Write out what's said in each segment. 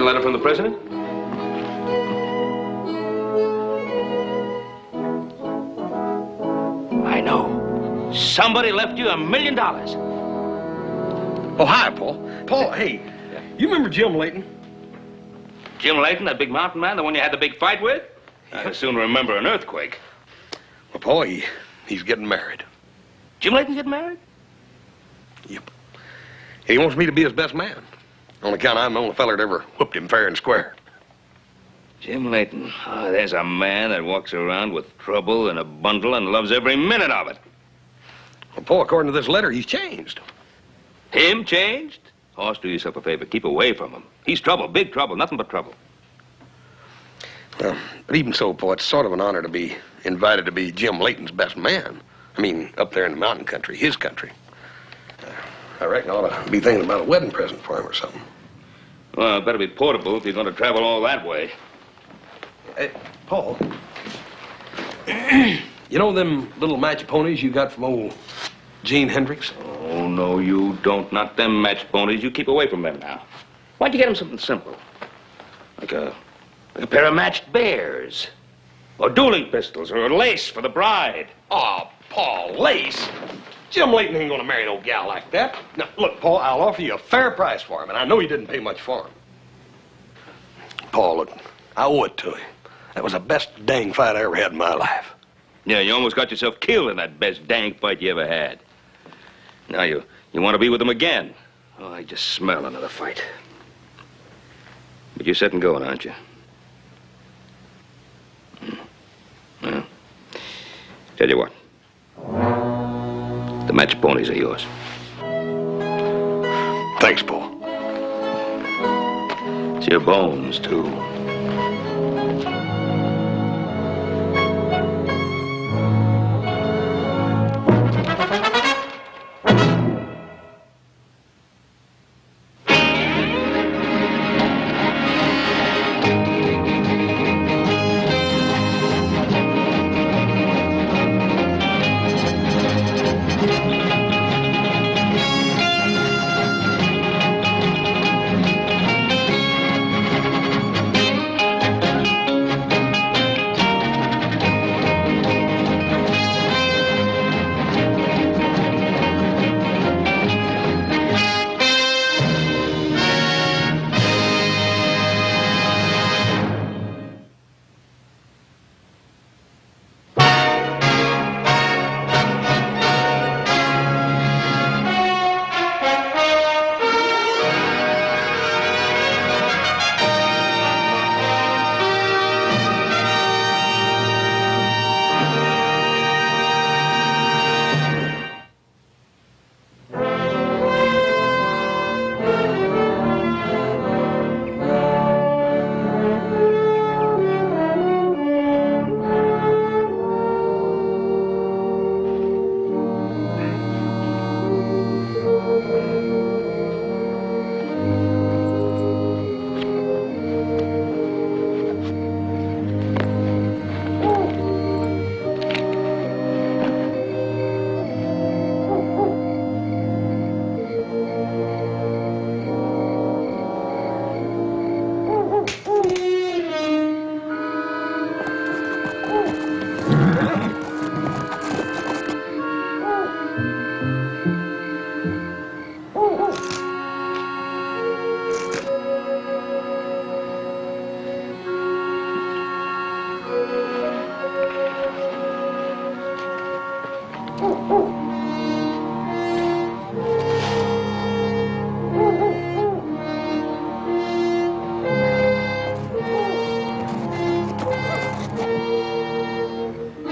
letter from the president? I know. Somebody left you $1 million. Oh, hi, Paul. Paul, hey, you remember Jim Leyton? Jim Leyton, that big mountain man, the one you had the big fight with? I'd soon remember an earthquake. Well, Paul, he's getting married. Jim Leyton getting married? Yep. He wants me to be his best man. On account I'm the only feller that ever whooped him fair and square. Jim Leyton. Oh, there's a man that walks around with trouble in a bundle and loves every minute of it. Well, Paul, according to this letter, he's changed. Him changed? Hoss, do yourself a favor. Keep away from him. He's trouble, big trouble, nothing but trouble. Well, but even so, Paul, it's sort of an honor to be invited to be Jim Leyton's best man. I mean, up there in the mountain country, his country. I reckon I ought to be thinking about a wedding present for him or something. Well, it better be portable if you're going to travel all that way. Hey, Paul. You know them little match ponies you got from old Gene Hendricks? Oh, no, you don't. Not them match ponies. You keep away from them now. Why'd you get him something simple? Like a pair of matched bears. Or dueling pistols, or a lace for the bride. Oh, Paul, lace? Jim Leyton ain't gonna marry no gal like that. Now, look, Paul, I'll offer you a fair price for him, and I know you didn't pay much for him. Paul, look, I owe it to him. That was the best dang fight I ever had in my life. Yeah, you almost got yourself killed in that best dang fight you ever had. Now you want to be with him again. Oh, I just smell another fight. But you're set and going, aren't you? Well, tell you what. The match ponies are yours. Thanks, Paul. It's your bones, too.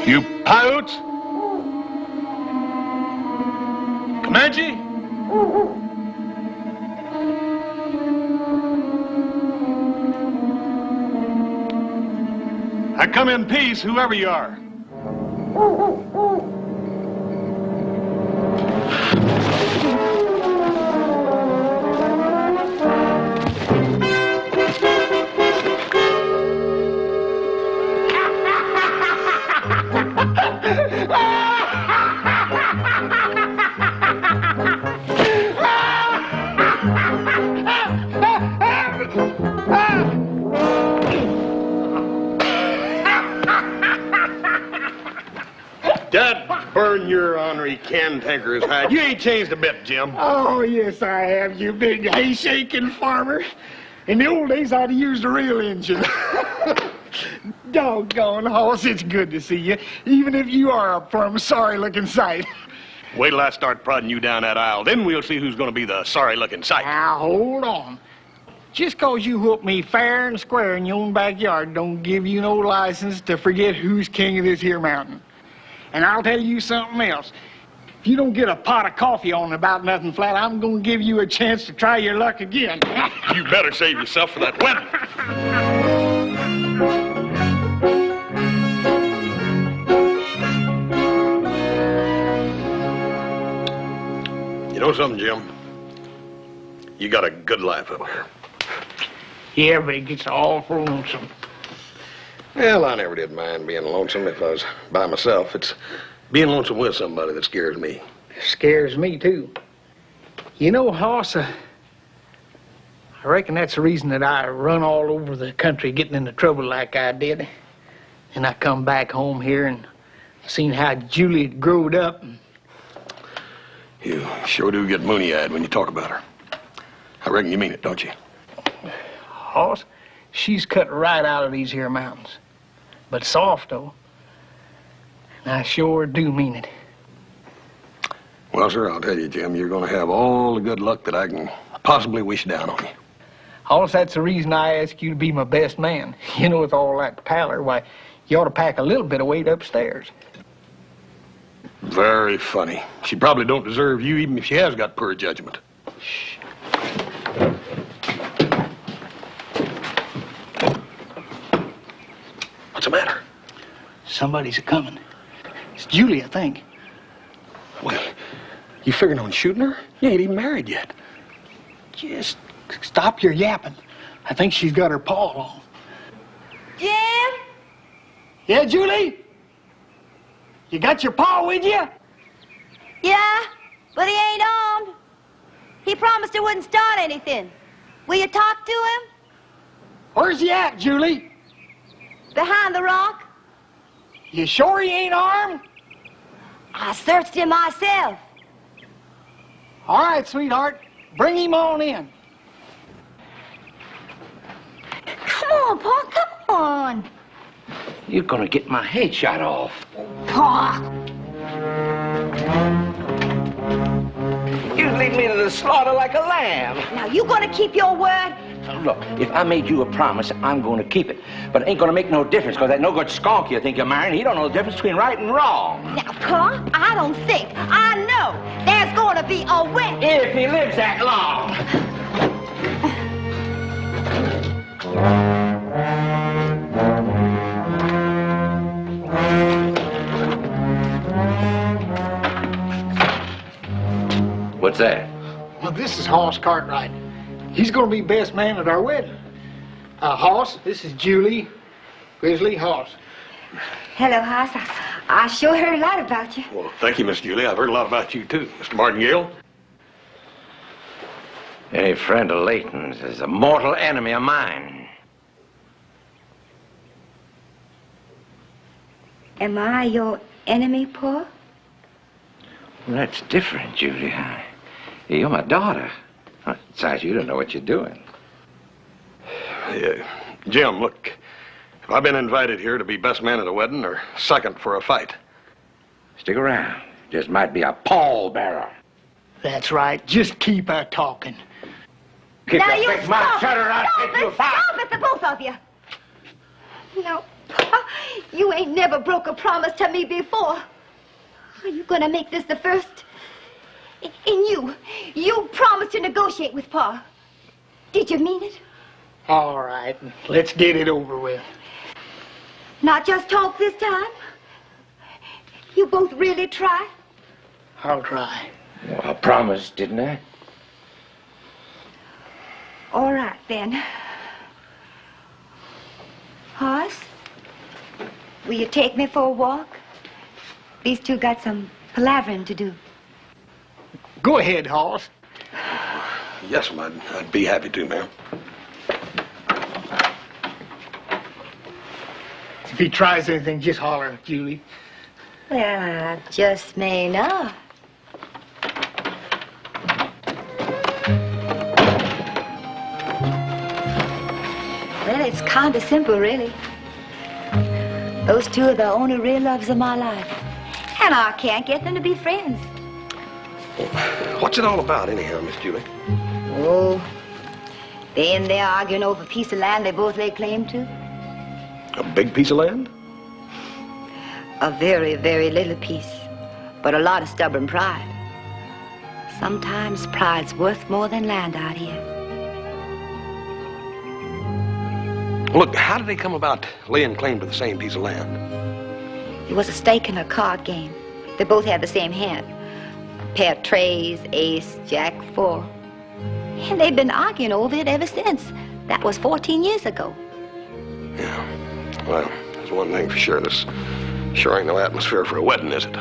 You Paiutes? Comanche? I come in peace, whoever you are. darn your ornery cantankerous hide. You ain't changed a bit, Jim. Oh, yes, I have, you big hay-shaking farmer. In the old days, I'd have used a real engine. Doggone, Hoss, it's good to see you, even if you are a plumb sorry-looking sight. Wait till I start prodding you down that aisle. Then we'll see who's going to be the sorry-looking sight. Now, hold on. Just 'cause you whoop me fair and square in your own backyard don't give you no license to forget who's king of this here mountain. And I'll tell you something else. If you don't get a pot of coffee on about nothing flat, I'm gonna give you a chance to try your luck again. You better save yourself for that wedding. You know something, Jim? You got a good life up here. Yeah, but it gets awful lonesome. Well, I never did mind being lonesome if I was by myself. It's being lonesome with somebody that scares me. Scares me, too. You know, Hoss, I reckon that's the reason that I run all over the country getting into trouble like I did. And I come back home here and seen how Julie had growed up. You sure do get moony-eyed when you talk about her. I reckon you mean it, don't you? Hoss, she's cut right out of these here mountains. But soft, though. And I sure do mean it. Well, sir, I'll tell you, Jim, you're going to have all the good luck that I can possibly wish down on you. Hoss, that's the reason I ask you to be my best man. You know, with all that pallor, why, you ought to pack a little bit of weight upstairs. Very funny. She probably don't deserve you even if she has got poor judgment. Shh. What's the matter? Somebody's a-coming. It's Julie, I think. Well, you figuring on shooting her? You ain't even married yet. Just stop your yapping. I think she's got her paw on. Jim? Yeah, Julie? You got your paw with you? Yeah, but he ain't armed. He promised he wouldn't start anything. Will you talk to him? Where's he at, Julie? Behind the rock? You sure he ain't armed? I searched him myself. All right, sweetheart. Bring him on in. Come on, Pa, come on. You're gonna get my head shot off. Pa. You lead me to the slaughter like a lamb. Now, you gonna keep your word? Look, if I made you a promise, I'm going to keep it. But it ain't going to make no difference, because that no-good skunk you think you're marrying, he don't know the difference between right and wrong. Now, Pa, I don't think, I know there's gonna be a wedding. If he lives that long. What's that? Well, this is Hoss Cartwright. He's gonna be best man at our wedding. Hoss, this is Julie. Grizzly Hoss. Hello, Hoss. I sure heard a lot about you. Well, thank you, Miss Julie. I've heard a lot about you, too. Mr. Martingale? Any friend of Leyton's is a mortal enemy of mine. Am I your enemy, Pa? Well, that's different, Julie. You're my daughter. Besides, you don't know what you're doing. Jim, look, have I been invited here to be best man at a wedding or second for a fight? Stick around. Just might be a pallbearer. That's right. Just keep her talking. Keep Now your you big mouth stop shut it, or I'll stop take you it, apart. stop it, the both of you. No, Pa, you ain't never broke a promise to me before. Are you gonna make this the first? And you promised to negotiate with Pa. Did you mean it? All right, let's get it over with. Not just talk this time? You both really try? I'll try. Well, I promised, didn't I? All right, then. Hoss, will you take me for a walk? These two got some palavering to do. Go ahead, Hoss. Yes, ma'am. I'd be happy to, ma'am. If he tries anything, just holler, Julie. Well, I just may not. Well, it's kind of simple, really. Those two are the only real loves of my life. And I can't get them to be friends. What's it all about, anyhow, Miss Julie? Oh, they in there arguing over a piece of land they both lay claim to. A big piece of land? A very, very little piece, but a lot of stubborn pride. Sometimes pride's worth more than land out here. Look, how did they come about laying claim to the same piece of land? It was a stake in a card game. They both had the same hand. Pair of trays, ace, jack, 4. And they've been arguing over it ever since. That was 14 years ago. Yeah. Well, there's one thing for sure. This sure ain't no atmosphere for a wedding, is it?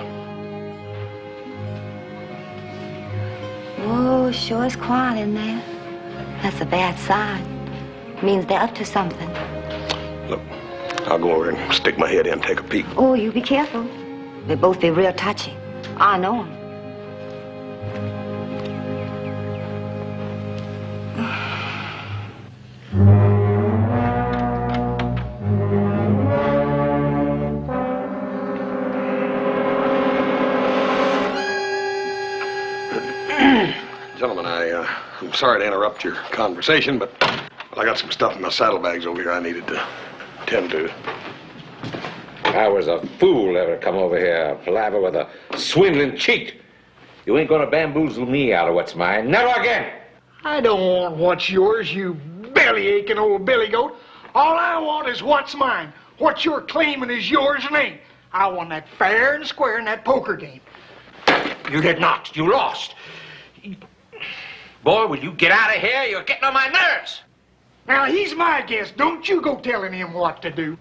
Oh, sure is quiet in there. That's a bad sign. Means they're up to something. Look, I'll go over and stick my head in and take a peek. Oh, you be careful. They both be real touchy. I know 'em. Gentlemen, I'm sorry to interrupt your conversation, but I got some stuff in my saddlebags over here I needed to tend to. I was a fool ever come over here, palaver with a swindling cheat. You ain't gonna bamboozle me out of what's mine. Never again. I don't want what's yours, you belly-aching old billy goat. All I want is what's mine. What you're claiming is yours and ain't. I won that fair and square in that poker game. You did not. You lost. Boy, will you get out of here? You're getting on my nerves. Now, he's my guest. Don't you go telling him what to do.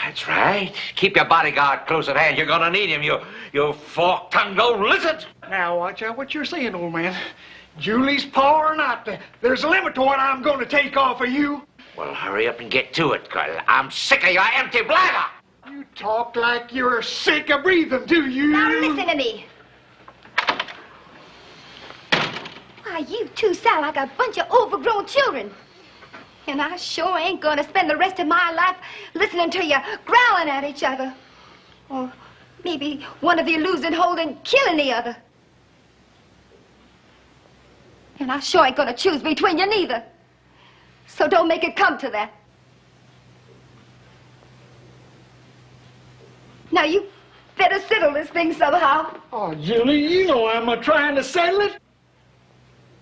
That's right. Keep your bodyguard close at hand. You're gonna need him, you fork-tongued old lizard. Now, watch out what you're saying, old man. Julie's paw or not, there's a limit to what I'm going to take off of you. Well, hurry up and get to it, 'cause I'm sick of your empty blather. You talk like you're sick of breathing, do you? Now listen to me. Why, you two sound like a bunch of overgrown children. And I sure ain't gonna spend the rest of my life listening to you growling at each other. Or maybe one of you losing hold and killing the other. And I sure ain't gonna choose between you neither. So don't make it come to that. Now you better settle this thing somehow. Oh, Julie, you know I'm trying to settle it.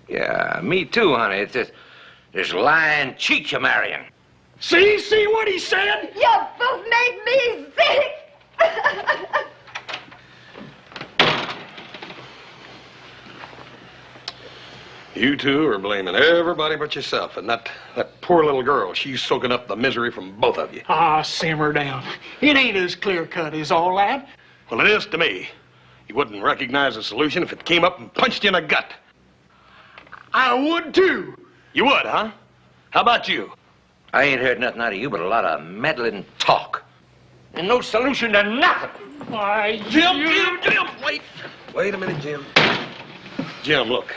Yeah, me too, honey. It's this lying cheat you're marrying. See what he said? You both make me sick. You two are blaming everybody but yourself, and that poor little girl, she's soaking up the misery from both of you. Ah, simmer down. It ain't as clear-cut as all that. Well, it is to me. You wouldn't recognize the solution if it came up and punched you in the gut. I would, too. You would, huh? How about you? I ain't heard nothing out of you but a lot of meddling talk. And no solution to nothing. Why, Jim, wait. Wait a minute, Jim. Jim, look.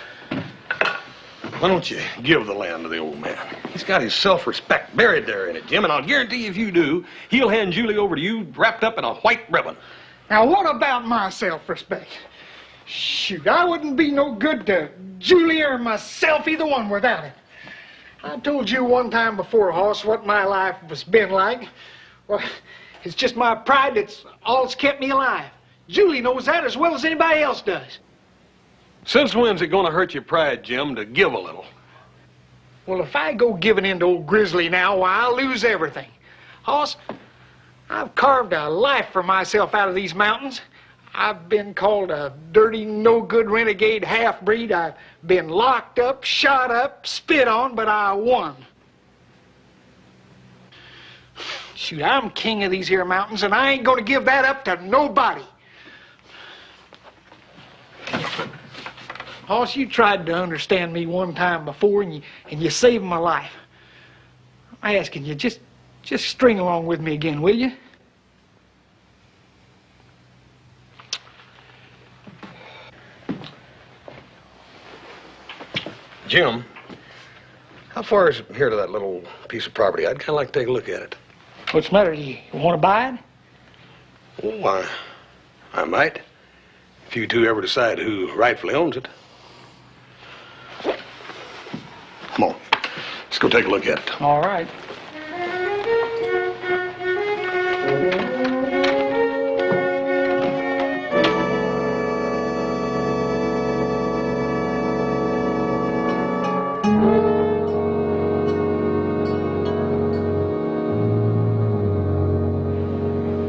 Why don't you give the land to the old man? He's got his self-respect buried there in it, Jim, and I'll guarantee if you do, he'll hand Julie over to you wrapped up in a white ribbon. Now, what about my self-respect? Shoot, I wouldn't be no good to Julie or myself, either one, without it. I told you one time before, Hoss, what my life has been like. Well, it's just my pride that's all that's kept me alive. Julie knows that as well as anybody else does. Since when's it gonna hurt your pride, Jim, to give a little? Well, if I go giving in to old Grizzly now, why, I'll lose everything. Hoss, I've carved a life for myself out of these mountains. I've been called a dirty, no-good renegade half-breed. I've been locked up, shot up, spit on, but I won. Shoot, I'm king of these here mountains, and I ain't gonna give that up to nobody. Hoss, you tried to understand me one time before, and you saved my life. I'm asking you, just string along with me again, will you? Jim, how far is it from here to that little piece of property? I'd kind of like to take a look at it. What's the matter? You want to buy it? Oh, I might. If you two ever decide who rightfully owns it. Come on. Let's go take a look at it. All right.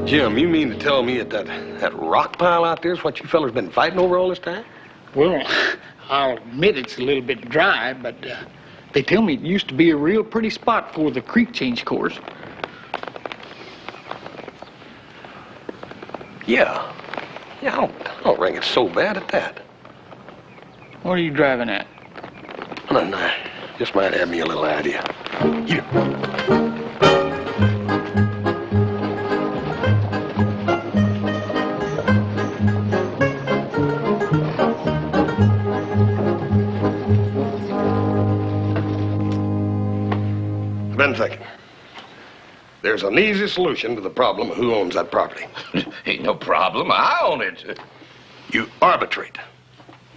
Jim, you mean to tell me that rock pile out there is what you fellas been fighting over all this time? Well, I'll admit it's a little bit dry, but they tell me it used to be a real pretty spot for the creek change course. Yeah. Yeah, I don't think it's so bad at that. What are you driving at? No, just might have me a little idea. You. Been thinking. There's an easy solution to the problem of who owns that property. Ain't no problem. I own it. You arbitrate.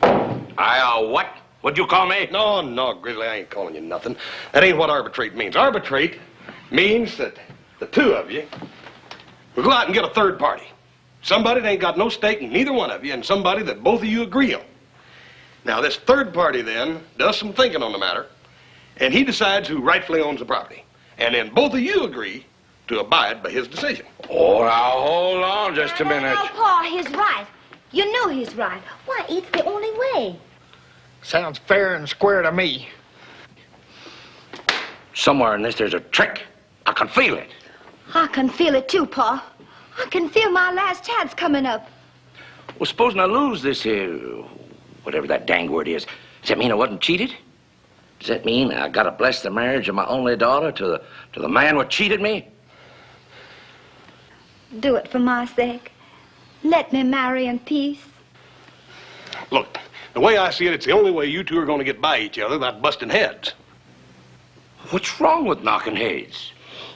What? What'd you call me? No, Grizzly, I ain't calling you nothing. That ain't what arbitrate means. Arbitrate means that the two of you will go out and get a third party. Somebody that ain't got no stake in neither one of you, and somebody that both of you agree on. Now, this third party then does some thinking on the matter, and he decides who rightfully owns the property. And then both of you agree to abide by his decision. Oh, now, hold on just a minute. No, Pa, he's right. You know he's right. Why, it's the only way. Sounds fair and square to me. Somewhere in this, there's a trick. I can feel it. I can feel it too, Pa. I can feel my last chance coming up. Well, supposing I lose this here, whatever that dang word is, does that mean I wasn't cheated? Does that mean I gotta bless the marriage of my only daughter to the man what cheated me? Do it for my sake. Let me marry in peace. Look, the way I see it, it's the only way you two are going to get by each other without busting heads. What's wrong with knocking heads?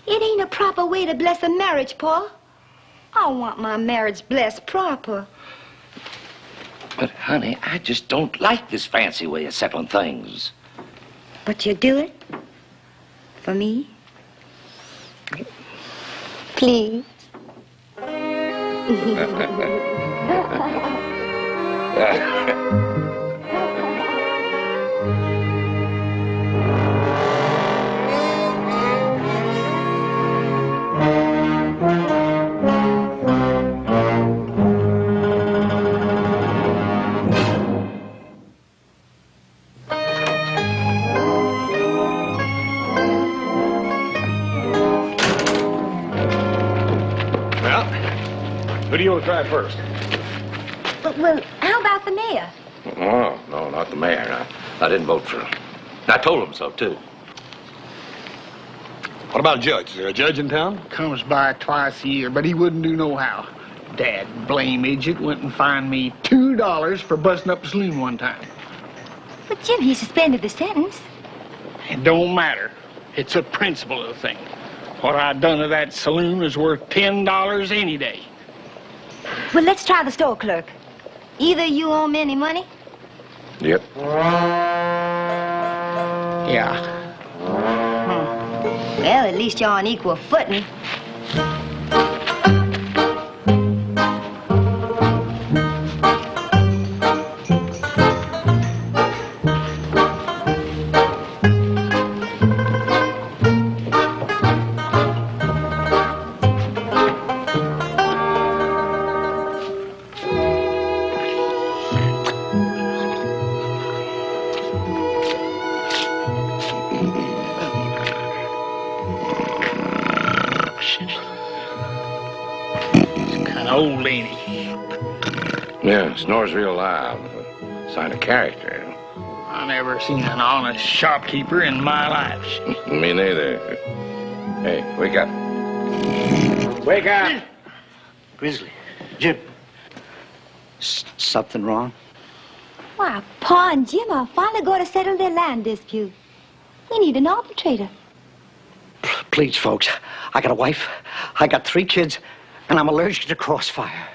It ain't a proper way to bless a marriage, Pa. I want my marriage blessed proper. But, honey, I just don't like this fancy way of settling things. But you do it? For me? Please? Who do you want to try first? Well, how about the mayor? Oh, no, not the mayor. I didn't vote for him. I told him so, too. What about a judge? Is there a judge in town? Comes by twice a year, but he wouldn't do no how. Dad blame idiot went and fined me $2 for busting up the saloon one time. But, Jim, he suspended the sentence. It don't matter. It's a principle of the thing. What I done to that saloon is worth $10 any day. Well, let's try the store clerk. Either you owe me any money? Yep. Yeah. Well, at least you're on equal footing. Old lady. Yeah, snores real loud. Sign of character. I never seen an honest shopkeeper in my life. Me neither. Hey, wake up. Wake up! Grizzly, Jim. Something wrong? Why, Pa and Jim are finally going to settle their land dispute. We need an arbitrator. Please, folks, I got a wife, I got 3 kids, and I'm allergic to crossfire.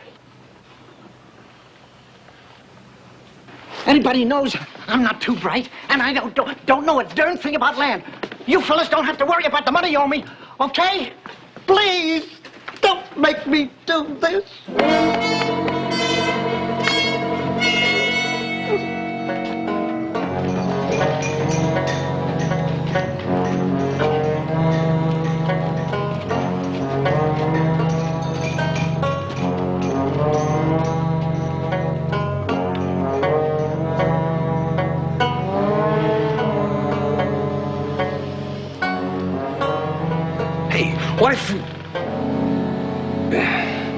Anybody knows I'm not too bright, and I don't know a darn thing about land. You fellas don't have to worry about the money you owe me, okay? Please, don't make me do this. What if...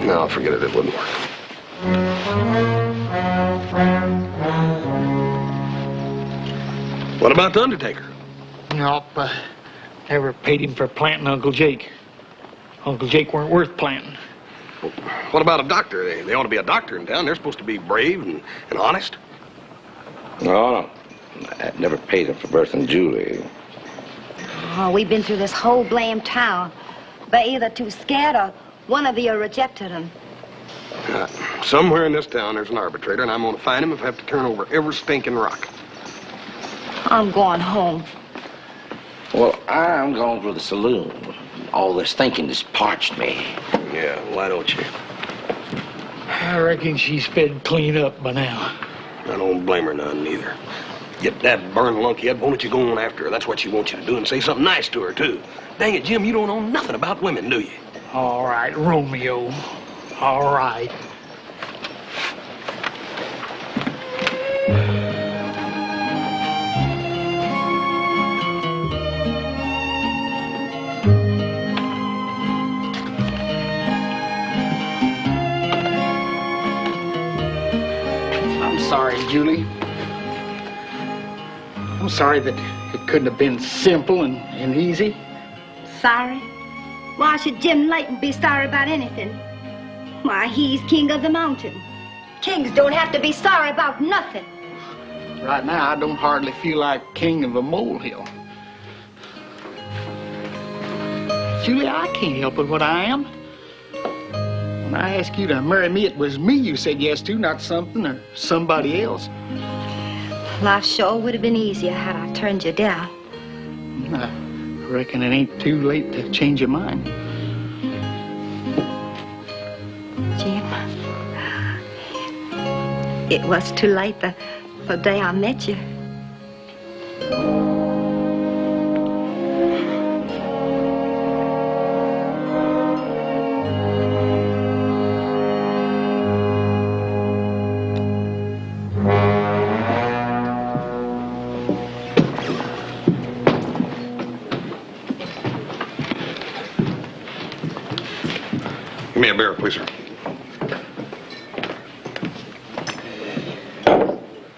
No, forget it. It wouldn't work. What about the undertaker? Nope, never paid him for planting Uncle Jake. Uncle Jake weren't worth planting. What about a doctor? They ought to be a doctor in town. They're supposed to be brave and honest. No. I never paid him for birthing Julie. Oh, we've been through this whole blame town. They're either too scared or one of you rejected them. Somewhere in this town there's an arbitrator, and I'm going to find him if I have to turn over every stinking rock. I'm going home. Well, I'm going to the saloon. All this thinking has parched me. Yeah, why don't you? I reckon she's fed clean up by now. I don't blame her none, neither. Get that burn lunkhead, won't you go on after her? That's what she wants you to do, and say something nice to her, too. Dang it, Jim, you don't know nothing about women, do you? All right, Romeo. All right. I'm sorry, Julie. I'm sorry that it couldn't have been simple and easy. Sorry? Why should Jim Leyton be sorry about anything? Why, he's king of the mountain. Kings don't have to be sorry about nothing. Right now, I don't hardly feel like king of a molehill. Julie, I can't help it what I am. When I asked you to marry me, it was me you said yes to, not something or somebody else. Life sure would have been easier had I turned you down. I reckon it ain't too late to change your mind. Jim, it was too late the day I met you. Give me a beer, please, sir.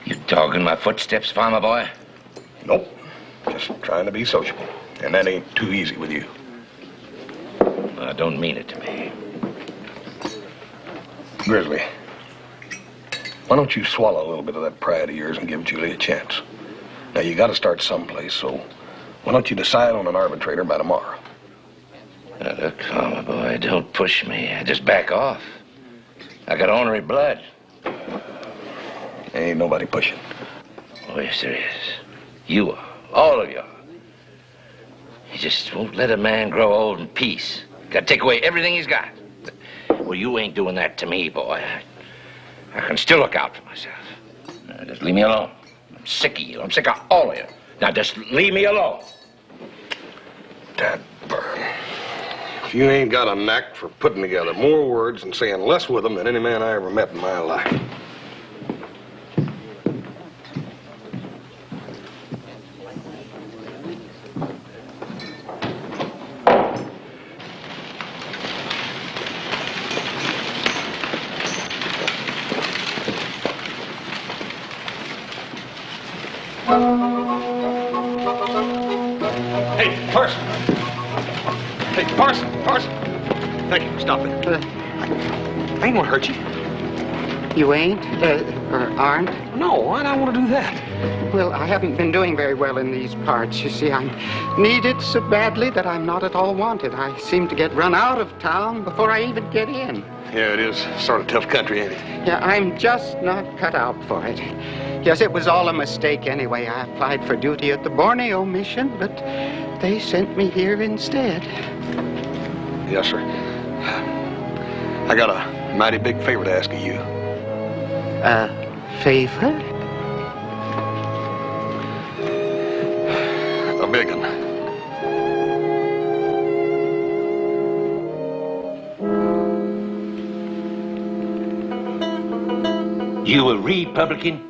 You dogging my footsteps, farmer boy? Nope. Just trying to be sociable. And that ain't too easy with you. I don't mean it to me. Grizzly, why don't you swallow a little bit of that pride of yours and give Julie a chance? Now, you got to start someplace, so why don't you decide on an arbitrator by tomorrow? Now, look, farmer boy, don't push me. Just back off. I got ornery blood. Ain't nobody pushing. Oh, yes, there is. You are. All of you are. You just won't let a man grow old in peace. Got to take away everything he's got. Well, you ain't doing that to me, boy. I can still look out for myself. Now, just leave me alone. I'm sick of you. I'm sick of all of you. Now, just leave me alone. Dad burn. If you ain't got a knack for putting together more words and saying less with them than any man I ever met in my life. Hey, Parson! Hey, Parson! Thank you. Stop it. I ain't gonna hurt you. You ain't? Or aren't? No, why'd I want to do that? Well, I haven't been doing very well in these parts. You see, I'm needed so badly that I'm not at all wanted. I seem to get run out of town before I even get in. Yeah, it is sort of tough country, ain't it? Yeah, I'm just not cut out for it. Yes, it was all a mistake anyway. I applied for duty at the Borneo mission, but they sent me here instead. Yes, sir. I got a mighty big favor to ask of you. A favor? A big one. You a Republican?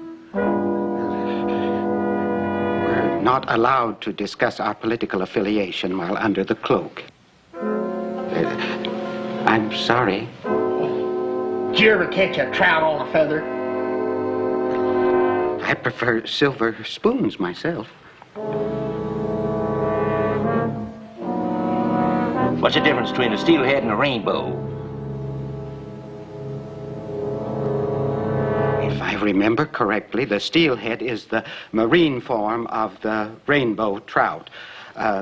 We're not allowed to discuss our political affiliation while under the cloak. I'm sorry. Did you ever catch a trout on a feather? I prefer silver spoons myself. What's the difference between a steelhead and a rainbow? If I remember correctly, the steelhead is the marine form of the rainbow trout,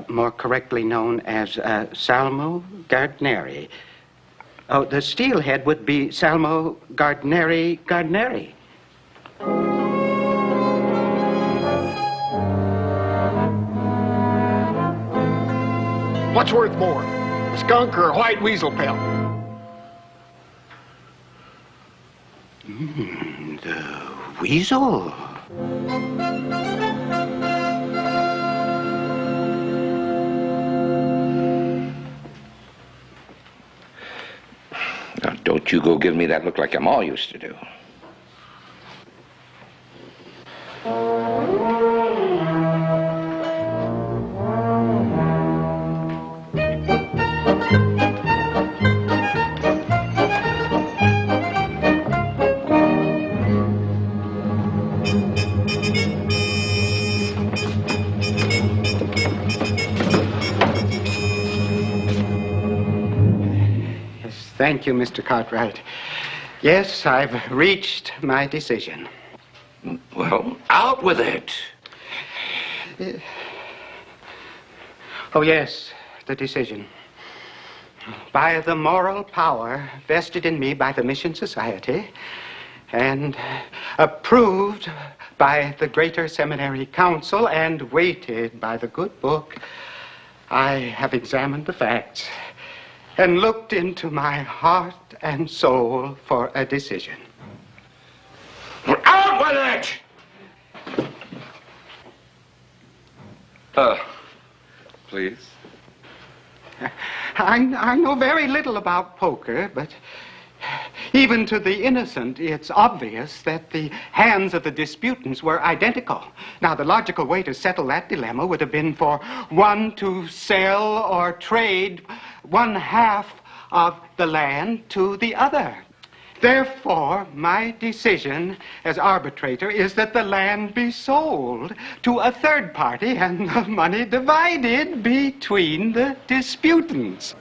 more correctly known as Salmo gardneri. Oh, the steelhead would be Salmo gardneri gardneri. What's worth more, a skunk or a white weasel pelt? The weasel. Now, don't you go giving me that look like I'm all used to do. Thank you, Mr. Cartwright. Yes, I've reached my decision. Well, out with it. Oh, yes, the decision. By the moral power vested in me by the Mission Society and approved by the Greater Seminary Council and weighted by the good book, I have examined the facts and looked into my heart and soul for a decision. Well, out with it! Please. I know very little about poker, but even to the innocent, it's obvious that the hands of the disputants were identical. Now, the logical way to settle that dilemma would have been for one to sell or trade one half of the land to the other. Therefore, my decision as arbitrator is that the land be sold to a third party and the money divided between the disputants.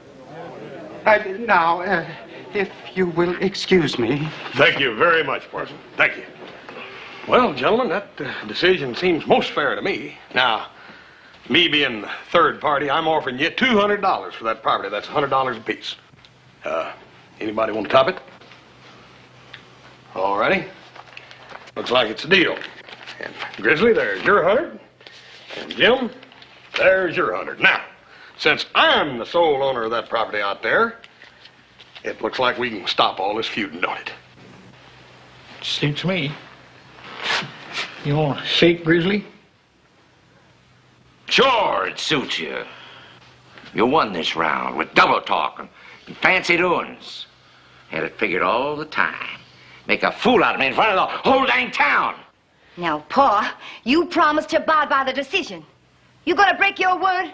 Now, if you will excuse me. Thank you very much, Parson. Thank you. Well, gentlemen, that decision seems most fair to me. Now, me being the third party, I'm offering you $200 for that property. That's $100 apiece. Anybody want to top it? All righty. Looks like it's a deal. And Grizzly, there's your 100. And Jim, there's your 100. Now, since I'm the sole owner of that property out there, it looks like we can stop all this feuding, don't it? Suits me. You want to shake, Grizzly? Sure, it suits you. You won this round with double talking and fancy doings. Had it figured all the time. Make a fool out of me in front of the whole dang town. Now, Pa, you promised to abide by the decision. You gonna break your word?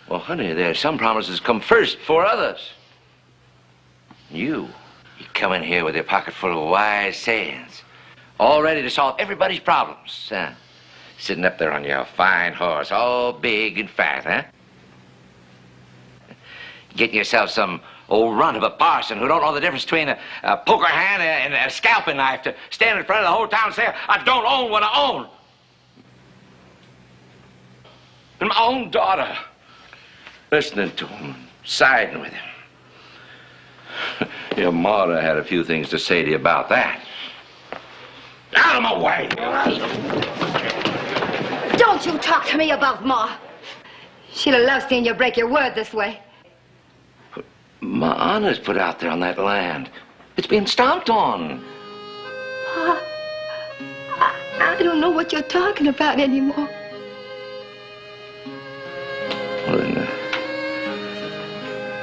Well, honey, there's some promises come first before others. You come in here with your pocket full of wise sayings, all ready to solve everybody's problems. Sitting up there on your fine horse, all big and fat, huh? Getting yourself some old runt of a parson who don't know the difference between a poker hand and a scalping knife to stand in front of the whole town and say, I don't own what I own. And my own daughter, listening to him, siding with him. Your mother had a few things to say to you about that. Out of my way! Don't you talk to me about Ma. She'd have loved seeing you break your word this way. My honor's put out there on that land. It's being stomped on. Pa, I don't know what you're talking about anymore. Well, then,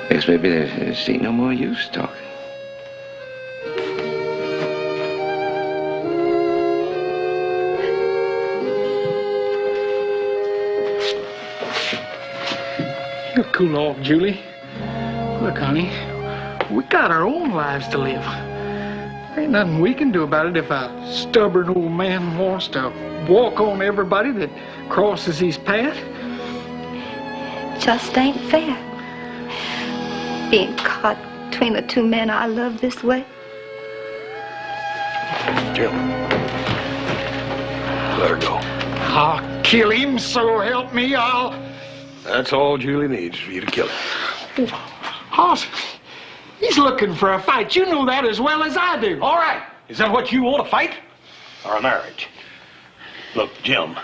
I guess maybe there's ain't no more use talking. You cool off, Julie. Look, honey, we got our own lives to live. There ain't nothing we can do about it if a stubborn old man wants to walk on everybody that crosses his path. Just ain't fair. Being caught between the two men I love this way. Jim, let her go. I'll kill him, so help me, That's all Julie needs for you to kill him. Hoss, he's looking for a fight. You know that as well as I do. All right. Is that what you want, a fight? Or a marriage? Look, Jim,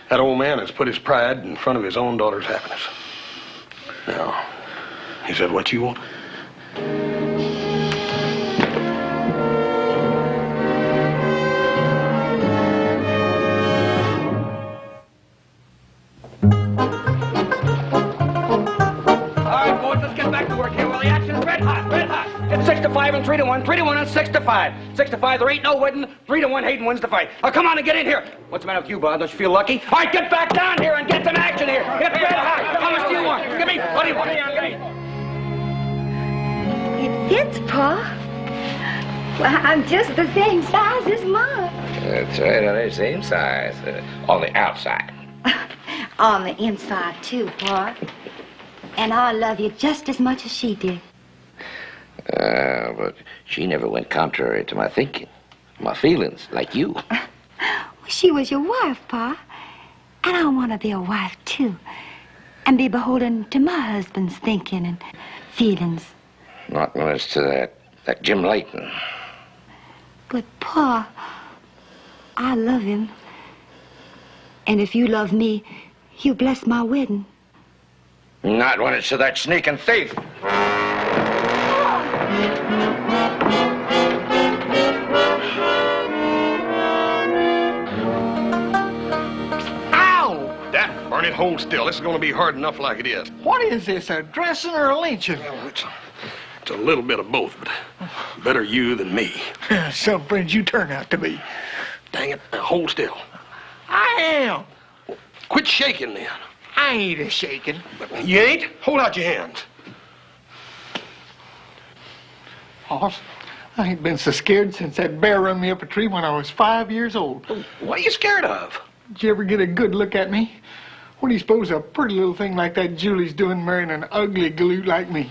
that old man has put his pride in front of his own daughter's happiness. Now, is that what you want? It's 6-5 and 3-1. 3-1 and 6-5. 6-5, there ain't no winning. 3-1, Hayden wins the fight. Now come on and get in here. What's the matter with you, Bob? Don't you feel lucky? All right, get back down here and get some action here. It's red hot. How much do you want? Give me. What do you want? It fits, Pa. Well, I'm just the same size as Mom. That's right, they're the same size. On the outside. On the inside, too, Pa. And I love you just as much as she did. But she never went contrary to my thinking, my feelings, like you. She was your wife, Pa. And I want to be a wife, too. And be beholden to my husband's thinking and feelings. Not when it's to that Jim Leyton. But, Pa, I love him. And if you love me, you bless my wedding. Not when it's to that sneaking thief. Burn it, hold still. This is going to be hard enough like it is. What is this, a dressing or a lynching? Well, it's a little bit of both, but better you than me. Some friends you turn out to be. Dang it. Now, hold still. I am. Quit shaking, then. I ain't a shaking. You ain't? Hold out your hands. Hoss, I ain't been so scared since that bear run me up a tree when I was 5 years old. What are you scared of? Did you ever get a good look at me? What do you suppose a pretty little thing like that Julie's doing marrying an ugly galoot like me?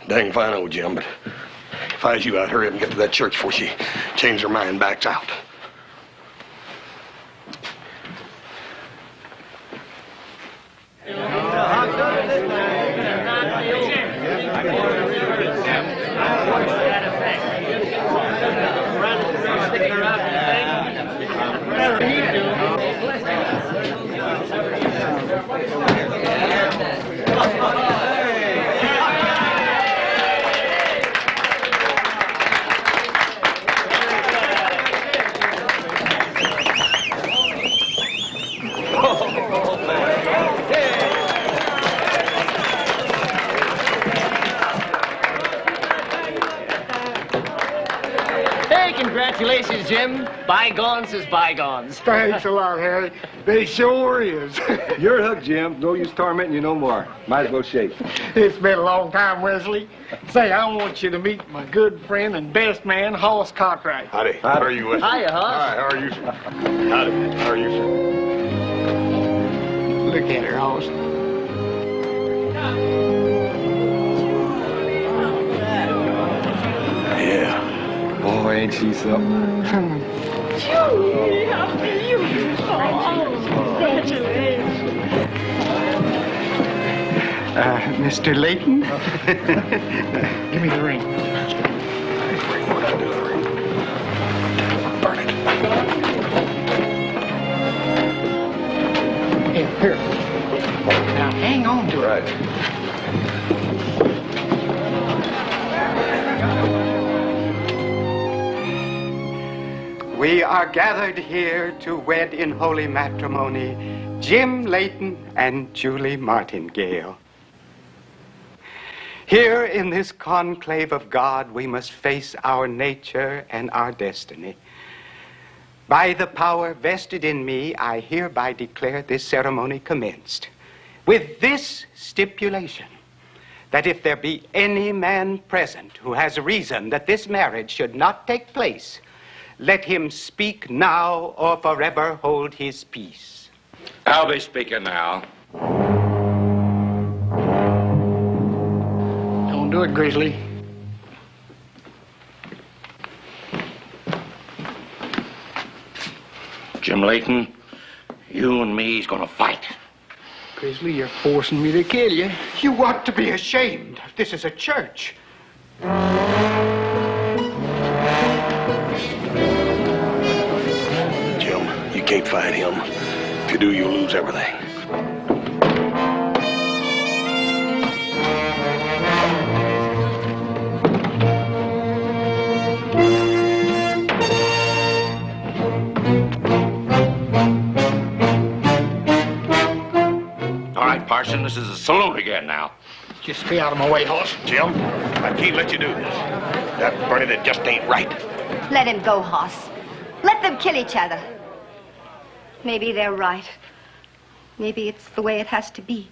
Dang if I know, Jim, but if I was you, I'd hurry up and get to that church before she changed her mind and backs out. Congratulations, Jim. Bygones is bygones. Thanks a lot, Harry. They sure is. You're hooked, Jim. No use tormenting you no more. Might as well shake. It's been a long time, Wesley. Say, I want you to meet my good friend and best man, Hoss Cartwright. Howdy. How are you, Wesley? Hiya, Hoss. Hi, how are you, sir? Howdy. How are you, sir? Look at her, Hoss. ain't she something? Julie, how beautiful. Mr. Leyton? Give me the ring. Burn it. Here. Now hang on to it. Right. We are gathered here to wed in holy matrimony Jim Leyton and Julie Martingale. Here in this conclave of God, we must face our nature and our destiny. By the power vested in me, I hereby declare this ceremony commenced, with this stipulation, that if there be any man present who has reason that this marriage should not take place, let him speak now or forever hold his peace. I'll be speaking now. Don't do it, Grizzly. Jim Leyton, you and me's gonna fight. Grizzly, you're forcing me to kill you. You ought to be ashamed. This is a church. Jim, you can't fight him. If you do, you'll lose everything. All right, Parson, this is a saloon again now. Just stay out of my way, horse. Jim, I can't let you do this. That Bernadette just ain't right. Let him go, Hoss. Let them kill each other. Maybe they're right. Maybe it's the way it has to be.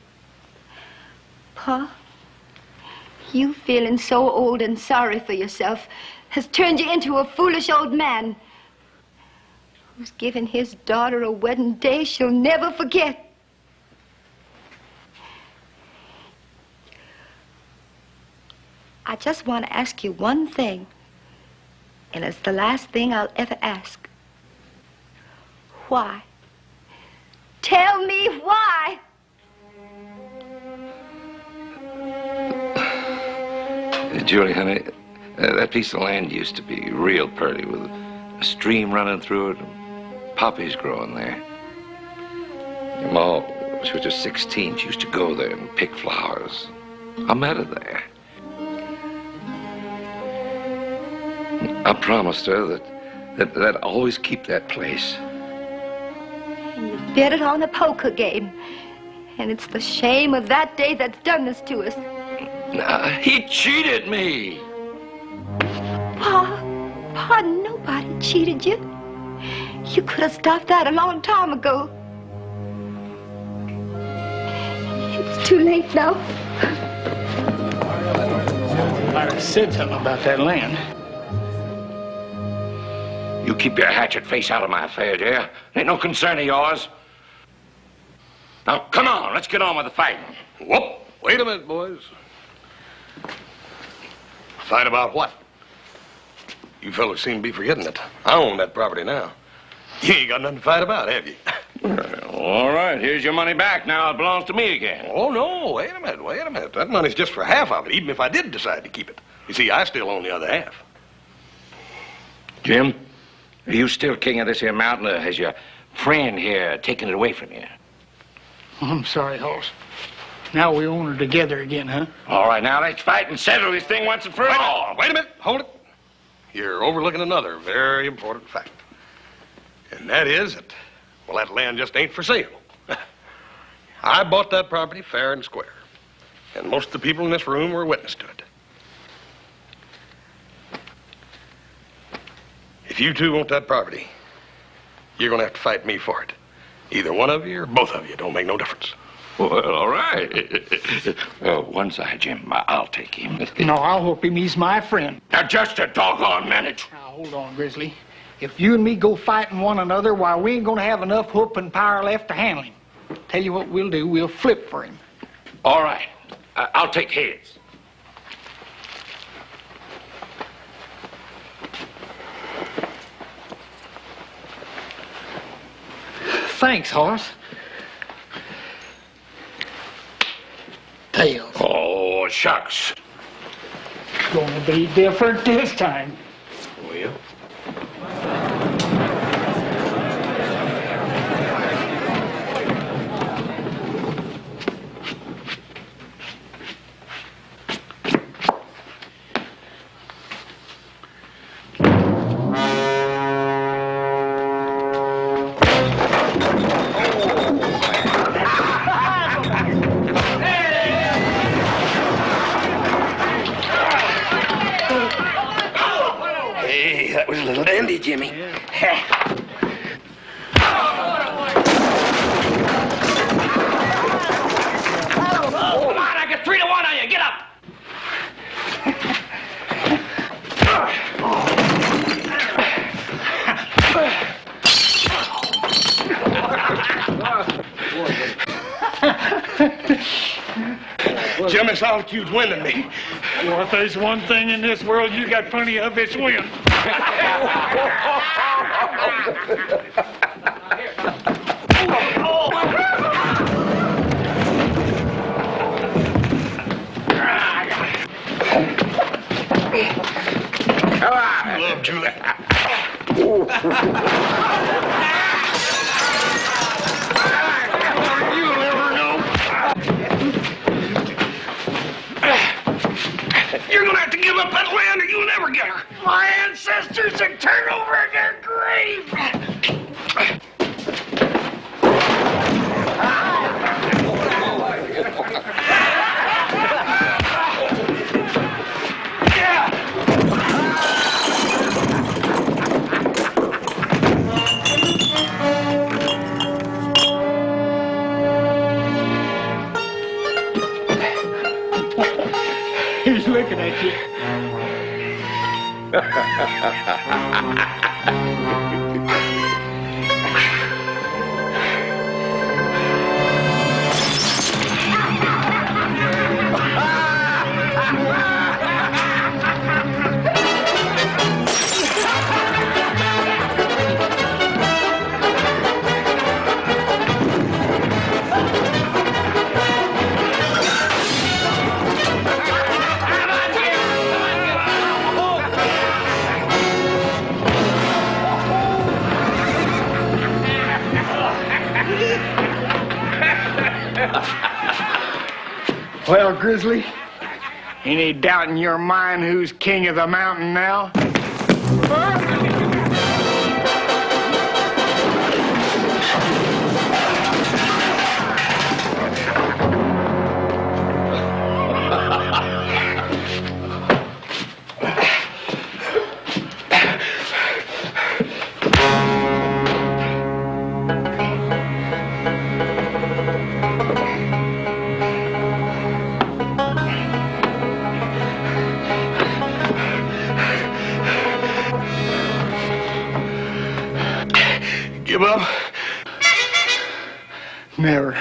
Pa, you feeling so old and sorry for yourself has turned you into a foolish old man who's given his daughter a wedding day she'll never forget. I just want to ask you one thing, and it's the last thing I'll ever ask. Why? Tell me why. Julie, honey, that piece of land used to be real pretty with a stream running through it and poppies growing there. Your ma, when she was just 16, she used to go there and pick flowers. I met her there. I promised her that I'd always keep that place. And you bet it on a poker game. And it's the shame of that day that's done this to us. He cheated me. Pa, nobody cheated you. You could have stopped that a long time ago. It's too late now. Might have said something about that land. You keep your hatchet face out of my affairs, yeah? Ain't no concern of yours. Now, come on, let's get on with the fighting. Whoop! Wait a minute, boys. Fight about what? You fellas seem to be forgetting it. I own that property now. You ain't got nothing to fight about, have you? All right, here's your money back. Now it belongs to me again. Oh, no, wait a minute. That money's just for half of it, even if I did decide to keep it. You see, I still own the other half. Jim, are you still king of this here mountain, or has your friend here taken it away from you? I'm sorry, horse. Now we own her together again, huh? All right, now let's fight and settle this thing once and for all. Wait a minute. Hold it. You're overlooking another very important fact. And that is that, well, that land just ain't for sale. I bought that property fair and square. And most of the people in this room were witness to it. If you two want that property, you're going to have to fight me for it. Either one of you or both of you. Don't make no difference. Well, all right. One side, Jim. I'll take him. No, I'll whoop him. He's my friend. Now, just a doggone minute. Now, hold on, Grizzly. If you and me go fighting one another, why, we ain't gonna have enough whooping power left to handle him. Tell you what we'll do. We'll flip for him. All right. I'll take heads. Thanks, horse. Tails. Oh, shucks. Gonna be different this time. Well. Hey, that was a little dandy, Jimmy. Come on, I get 3-1 on you. Get up. Jim, it's all that you's winning me. Well, if there's one thing in this world you got plenty of, it's wind. Love, Julie. You'll never know. You're gonna have to give up that land or you'll never get her. My ancestors would turn over in their grave. He's looking at you. Well, Grizzly, any doubt in your mind who's king of the mountain now? Give up? Never.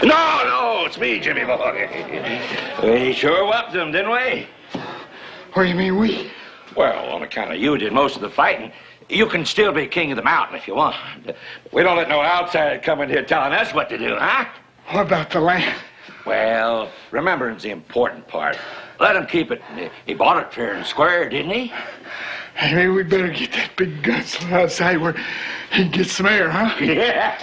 No, it's me, Jimmy boy. We sure whopped them, didn't we? What do you mean, we? Well, on account of you did most of the fighting, you can still be king of the mountain if you want. We don't let no outsider come in here telling us what to do, huh? What about the land? Well, remembering's the important part. Let him keep it. He bought it fair and square, didn't he? Hey, maybe we better get that big gunsel outside where he can get some air, huh? Yeah.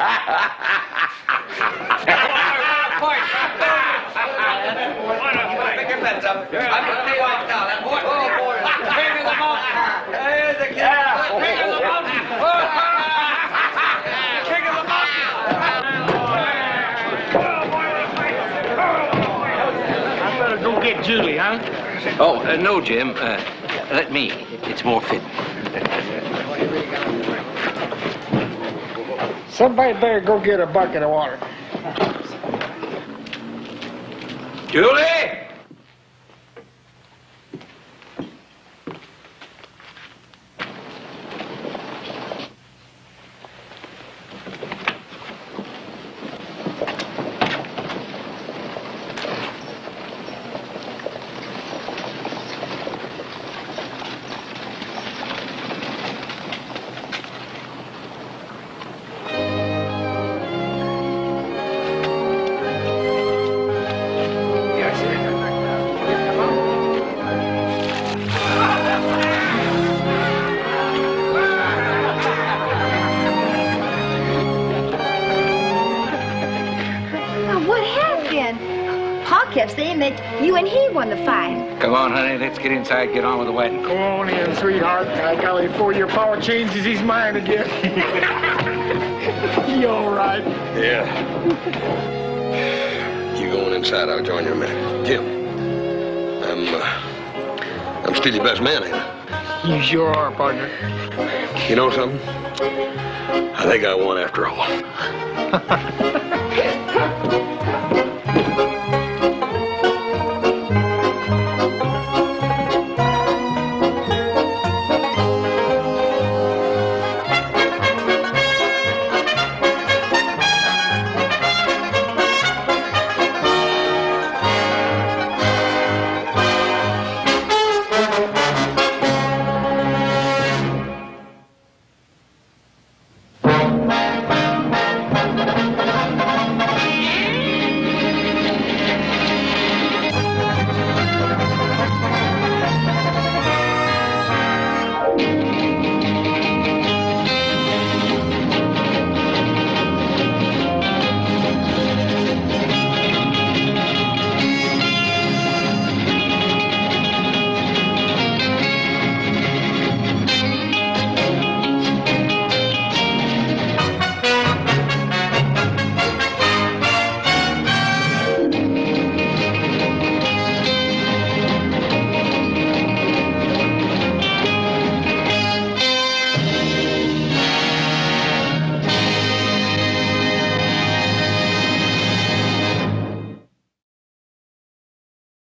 I better go get Julie, huh? Oh, no, Jim. Let me. It's more fitting. Somebody better go get a bucket of water. Julie! Now, what happened? Pa kept saying that you and he won the fight. Come on, honey. Let's get inside. Get on with the wedding. Go on in, sweetheart. I golly, before your pa changes his mind again. You all right? Yeah. You going inside, I'll join you in a minute. Jim, I'm still your best man, ain't I? You sure are, partner. You know something? I think I won after all.